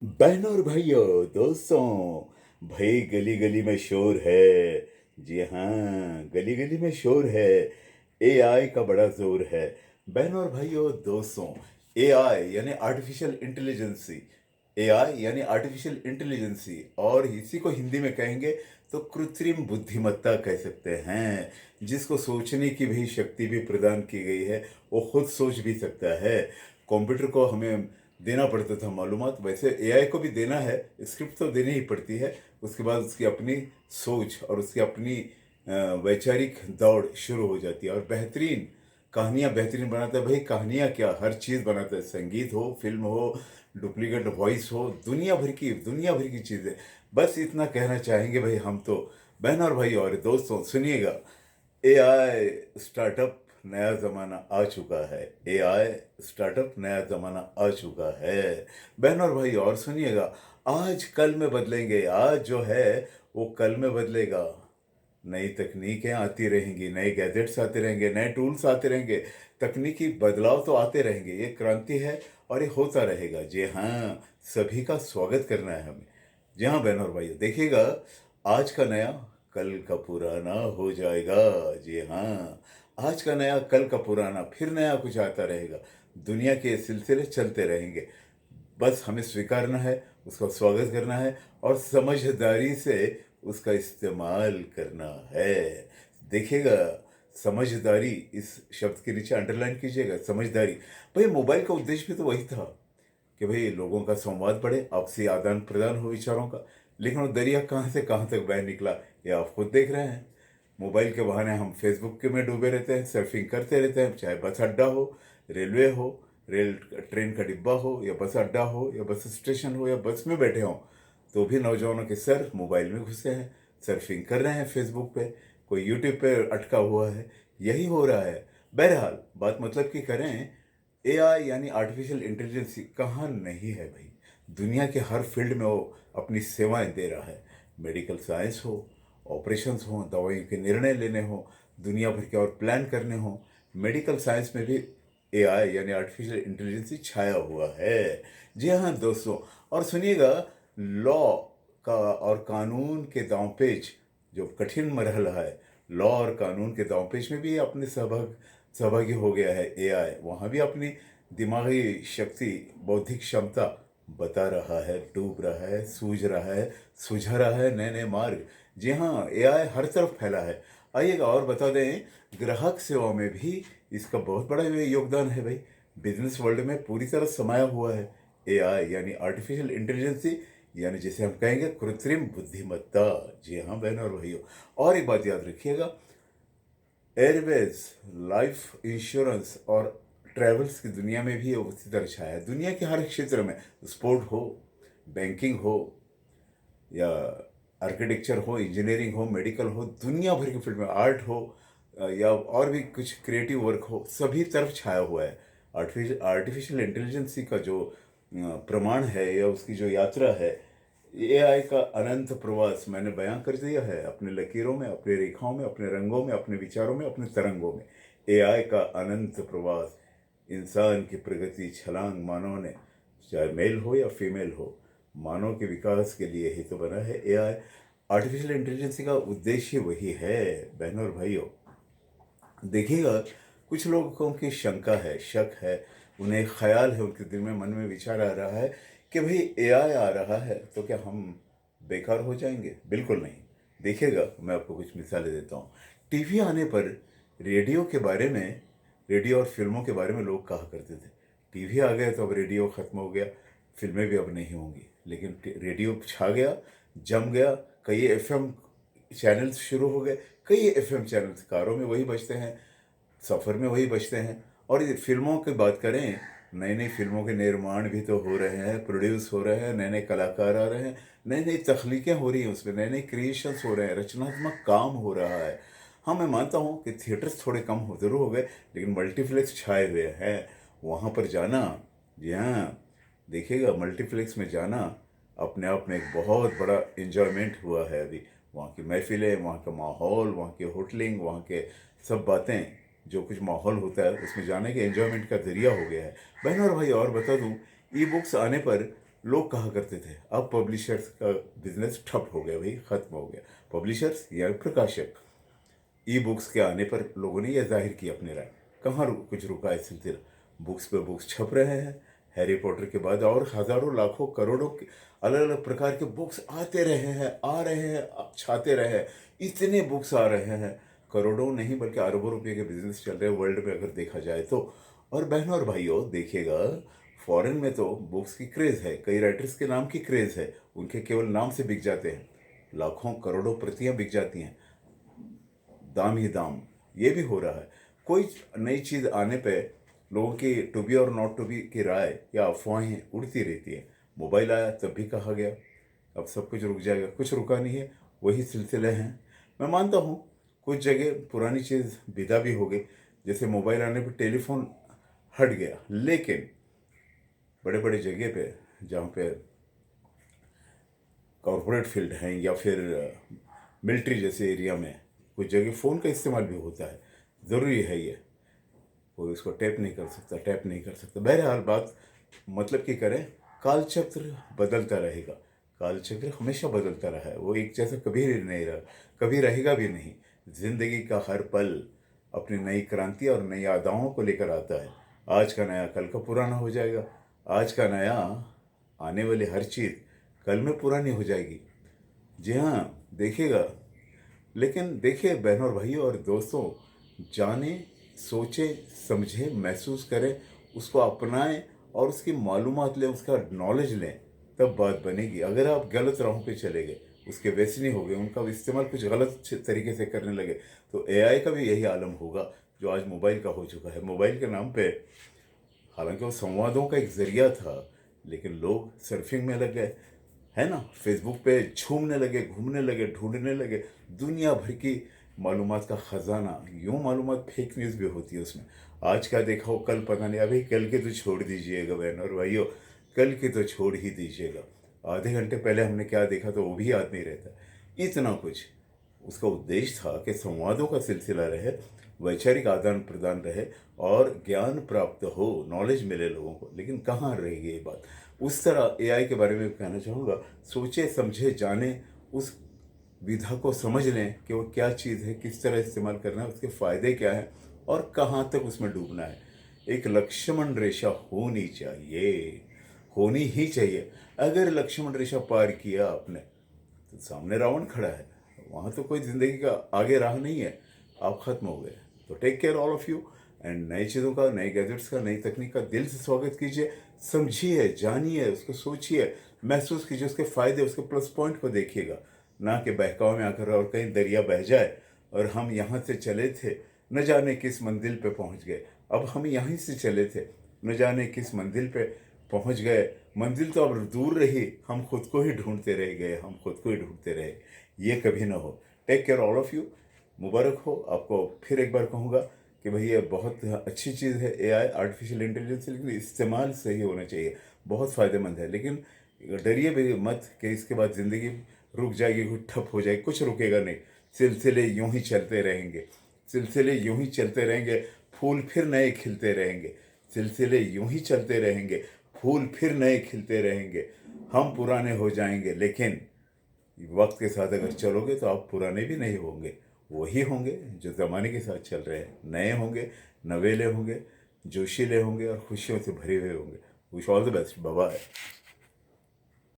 बहनों और भाइयों, दोस्तों, भाई गली गली में शोर है। जी हाँ, गली गली में शोर है। एआई का बड़ा जोर है। बहनों और भाइयों, दोस्तों, एआई यानी आर्टिफिशियल इंटेलिजेंसी। एआई यानी आर्टिफिशियल इंटेलिजेंसी, और इसी को हिंदी में कहेंगे तो कृत्रिम बुद्धिमत्ता कह सकते हैं। जिसको सोचने की भी शक्ति भी प्रदान की गई है, वो खुद सोच भी सकता है। कंप्यूटर को हमें देना पड़ता था मालूमात, वैसे एआई को भी देना है, स्क्रिप्ट तो देनी ही पड़ती है। उसके बाद उसकी अपनी सोच और उसकी अपनी वैचारिक दौड़ शुरू हो जाती है, और बेहतरीन कहानियाँ बेहतरीन बनाता है। भाई कहानियाँ क्या, हर चीज़ बनाता है, संगीत हो, फिल्म हो, डुप्लीकेट वॉइस हो, दुनिया भर की चीज़ें। बस इतना कहना चाहेंगे भाई हम तो। बहन और भाई और दोस्तों, सुनिएगा, एआई स्टार्टअप नया ज़माना आ चुका है। एआई स्टार्टअप नया ज़माना आ चुका है। बहन और भाई और सुनिएगा, आज कल में बदलेंगे। आज जो है वो कल में बदलेगा। नई तकनीकें आती रहेंगी, नए गैजेट्स आते रहेंगे, नए टूल्स आते रहेंगे। तकनीकी बदलाव तो आते रहेंगे, ये क्रांति है और ये होता रहेगा। जी हाँ, सभी का स्वागत करना है हमें। जी हाँ बहनों और भाइयों, देखिएगा, आज का नया कल का पुराना हो जाएगा। जी हाँ, आज का नया कल का पुराना, फिर नया कुछ आता रहेगा। दुनिया के सिलसिले चलते रहेंगे। बस हमें स्वीकारना है, उसका स्वागत करना है, और समझदारी से उसका इस्तेमाल करना है। देखिएगा, समझदारी, इस शब्द के नीचे अंडरलाइन कीजिएगा, समझदारी। भाई मोबाइल का उद्देश्य भी तो वही था कि भाई लोगों का संवाद बढ़े, आपसी आदान प्रदान हो विचारों का। लेकिन वो दरिया कहाँ से कहाँ तक बह निकला, ये आप खुद देख रहे हैं। मोबाइल के बहाने हम फेसबुक के में डूबे रहते हैं, सर्फिंग करते रहते हैं, चाहे बस अड्डा हो, रेलवे हो, रेल ट्रेन का डिब्बा हो, या बस अड्डा हो, या बस स्टेशन हो, या बस में बैठे हों, तो भी नौजवानों के सर मोबाइल में घुसे हैं, सर्फिंग कर रहे हैं फेसबुक पे, कोई यूट्यूब पे अटका हुआ है। यही हो रहा है। बहरहाल, बात मतलब की करें, एआई यानी आर्टिफिशियल इंटेलिजेंस कहाँ नहीं है भाई। दुनिया के हर फील्ड में वो अपनी सेवाएं दे रहा है। मेडिकल साइंस हो, ऑपरेशंस हो, दवाइयों के निर्णय लेने हो, दुनिया भर के और प्लान करने हो, मेडिकल साइंस में भी एआई यानी आर्टिफिशियल इंटेलिजेंस छाया हुआ है। जी हाँ दोस्तों, और सुनिएगा, लॉ का और कानून के दांवपेच, जो कठिन मरहला है, लॉ और कानून के दांवपेच में भी अपने सहभागी हो गया है एआई। वहाँ भी अपनी दिमागी शक्ति, बौद्धिक क्षमता बता रहा है, डूब रहा है, सूझ रहा है, सुझा रहा है नए नए मार्ग। जी हाँ, एआई हर तरफ फैला है। आइएगा और बता दें, ग्राहक सेवा में भी इसका बहुत बड़ा योगदान है भाई। बिजनेस वर्ल्ड में पूरी तरह समाया हुआ है एआई यानी आर्टिफिशियल इंटेलिजेंसी, यानी जिसे हम कहेंगे कृत्रिम बुद्धिमत्ता। जी हाँ बहनों और भाइयों, और एक बात याद रखिएगा, एयरवेज, लाइफ इंश्योरेंस और ट्रैवल्स की दुनिया में भी उसी तरह छाया है। दुनिया के हर क्षेत्र में, स्पोर्ट हो, बैंकिंग हो, या आर्किटेक्चर हो, इंजीनियरिंग हो, मेडिकल हो, दुनिया भर की फील्ड में, आर्ट हो, या और भी कुछ क्रिएटिव वर्क हो, सभी तरफ छाया हुआ है। आर्टिफिशियल इंटेलिजेंसी का जो प्रमाण है, या उसकी जो यात्रा है, एआई का अनंत प्रवास मैंने बयां कर दिया है अपने लकीरों में, अपने रेखाओं में, अपने रंगों में, अपने विचारों में, अपने तरंगों में। एआई का अनंत प्रवास, इंसान की प्रगति छलांग मानव ने, चाहे मेल हो या फीमेल हो, मानव के विकास के लिए ही तो बना है एआई। आर्टिफिशियल इंटेलिजेंस का उद्देश्य वही है। बहनों और भाइयों, देखिएगा, कुछ लोगों की शंका है, शक है, उन्हें ख्याल है, उनके दिल में, मन में विचार आ रहा है कि भाई एआई आ रहा है तो क्या हम बेकार हो जाएंगे। बिल्कुल नहीं। देखिएगा, मैं आपको कुछ मिसालें देता हूँ। टीवी आने पर रेडियो के बारे में, रेडियो और फिल्मों के बारे में लोग कहा करते थे, टीवी आ गया तो अब रेडियो ख़त्म हो गया, फिल्में भी अब नहीं होंगी। लेकिन रेडियो छा गया, जम गया। कई एफएम चैनल्स शुरू हो गए। कई एफएम चैनल्स, कारों में वही बजते हैं, सफ़र में वही बजते हैं। और ये फिल्मों की बात करें, नई नई फिल्मों के निर्माण भी तो हो रहे हैं, प्रोड्यूस हो रहे हैं, नए नए कलाकार आ रहे हैं, नई नई तख्लीकें हो रही हैं, उसमें नए नए क्रिएशंस हो रहे हैं, रचनात्मक काम हो रहा है। हाँ, मैं मानता हूँ कि थिएटर्स थोड़े कम हो ज़रूर हो गए, लेकिन मल्टीप्लेक्स छाए हुए हैं। वहाँ पर जाना, जी हाँ, देखिएगा, मल्टीप्लेक्स में जाना अपने आप में एक बहुत बड़ा इन्जॉयमेंट हुआ है अभी। वहाँ की महफिलें, वहाँ का माहौल, वहाँ की होटलिंग, वहाँ के सब बातें, जो कुछ माहौल होता है उसमें जाने के एंजॉयमेंट का ज़रिया हो गया है। बहनों और भाई और बता दूँ, ई बुक्स आने पर लोग कहा करते थे अब पब्लिशर्स का बिजनेस ठप हो गया भाई, खत्म हो गया। पब्लिशर्स या प्रकाशक, ई बुक्स के आने पर लोगों ने यह जाहिर किया अपनी राय। कहाँ कुछ रुका है सिलसिला, बुक्स पे बुक्स छप रहे हैं। हैरी पॉटर के बाद और हजारों लाखों करोड़ों अलग अलग प्रकार के बुक्स आते रहे हैं, आ रहे हैं, छाते रहे हैं। इतने बुक्स आ रहे हैं, करोड़ों नहीं बल्कि अरबों रुपये के बिजनेस चल रहे हैं वर्ल्ड में अगर देखा जाए तो। और बहनों और भाइयों देखिएगा, फॉरेन में तो बुक्स की क्रेज़ है, कई राइटर्स के नाम की क्रेज़ है, उनके केवल नाम से बिक जाते हैं, लाखों करोड़ों प्रतियां बिक जाती हैं, दाम ही दाम। ये भी हो रहा है। कोई नई चीज़ आने पे लोगों की टू बी और नॉट टू बी की राय या अफवाहें उड़ती रहती है। मोबाइल आया तब भी कहा गया अब सब कुछ रुक जाएगा, कुछ रुका नहीं है, वही सिलसिले हैं। मैं मानता हूँ कुछ जगह पुरानी चीज़ विदा भी हो गई, जैसे मोबाइल आने पर टेलीफोन हट गया, लेकिन बड़े बड़े जगह पे जहाँ पे कॉरपोरेट फील्ड हैं या फिर मिलिट्री जैसे एरिया में कुछ जगह फ़ोन का इस्तेमाल भी होता है। ज़रूरी है ये, कोई उसको टैप नहीं कर सकता, टैप नहीं कर सकता। बहरहाल बात मतलब कि करें, कालचक्र बदलता रहेगा, कालचक्र हमेशा बदलता रहा है, वो एक जैसा कभी नहीं रहा, कभी रहेगा भी नहीं। जिंदगी का हर पल अपनी नई क्रांति और नई अदाओं को लेकर आता है। आज का नया कल का पुराना हो जाएगा, आज का नया आने वाली हर चीज़ कल में पुरानी हो जाएगी। जी हाँ, देखिएगा। लेकिन देखिए बहनों और भाइयों और दोस्तों, जाने, सोचे, समझे, महसूस करें, उसको अपनाएं और उसकी मालूमात लें, उसका नॉलेज लें, तब बात बनेगी। अगर आप गलत राहों पे चले गए, उसके वैसे नहीं हो गए, उनका इस्तेमाल कुछ गलत तरीके से करने लगे, तो एआई का भी यही आलम होगा जो आज मोबाइल का हो चुका है। मोबाइल के नाम पे हालांकि वो संवादों का एक जरिया था, लेकिन लोग सर्फिंग में लग गए, है ना, फेसबुक पे झूमने लगे, घूमने लगे, ढूंढने लगे दुनिया भर की मालूमात का ख़जाना। यूँ मालूमात फेक न्यूज़ भी होती है उसमें, आज क्या देखा हो कल पता नहीं। अभी कल के तो छोड़ दीजिएगा बहन और भाइयों, कल के तो छोड़ ही दीजिएगा, आधे घंटे पहले हमने क्या देखा तो वो भी याद नहीं रहता। इतना कुछ उसका उद्देश्य था कि संवादों का सिलसिला रहे, वैचारिक आदान प्रदान रहे और ज्ञान प्राप्त हो, नॉलेज मिले लोगों को। लेकिन कहाँ रह गई ये बात। उस तरह एआई के बारे में कहना चाहूँगा, सोचे समझे जाने, उस विधा को समझ लें कि वो क्या चीज़ है, किस तरह इस्तेमाल करना है, उसके फ़ायदे क्या हैं और कहाँ तक उसमें डूबना है। एक लक्ष्मण रेखा होनी चाहिए, होनी ही चाहिए। अगर लक्ष्मण रेखा पार किया आपने तो सामने रावण खड़ा है, वहाँ तो कोई ज़िंदगी का आगे राह नहीं है, आप ख़त्म हो गए। तो take care all of you and नई चीज़ों का, नए गैजेट्स का, नई तकनीक का दिल से स्वागत कीजिए, समझिए, जानिए, उसको सोचिए, महसूस कीजिए, उसके फ़ायदे, उसके प्लस पॉइंट को देखिएगा, ना कि बहकावे में आकर और कहीं दरिया बह जाए और हम यहाँ से चले थे, न जाने किस मंजिल पे पहुँच गए। अब हम यहीं से चले थे, न जाने किस मंजिल पे पहुँच गए। मंजिल तो अब दूर रही, हम खुद को ही ढूंढते रह गए, हम खुद को ही ढूंढते रहे। ये कभी ना हो। Take care all of you. मुबारक हो आपको। फिर एक बार कहूँगा कि भाई ये बहुत अच्छी चीज़ है एआई, आर्टिफिशियल इंटेलिजेंस, लेकिन इस्तेमाल सही होना चाहिए, बहुत फ़ायदेमंद है। लेकिन डरिए भी मत कि इसके बाद ज़िंदगी रुक जाएगी, कुछ ठप हो जाएगी, कुछ रुकेगा नहीं। सिलसिले यूं ही चलते रहेंगे, सिलसिले यूं ही चलते रहेंगे, फूल फिर नए खिलते रहेंगे। सिलसिले यूं ही चलते रहेंगे, फूल फिर नए खिलते रहेंगे। हम पुराने हो जाएंगे, लेकिन वक्त के साथ अगर चलोगे तो आप पुराने भी नहीं होंगे, वही होंगे जो ज़माने के साथ चल रहे हैं। नए होंगे, नवेले होंगे, जोशीले होंगे और खुशियों से भरे हुए होंगे। Wish all the best. Bye bye.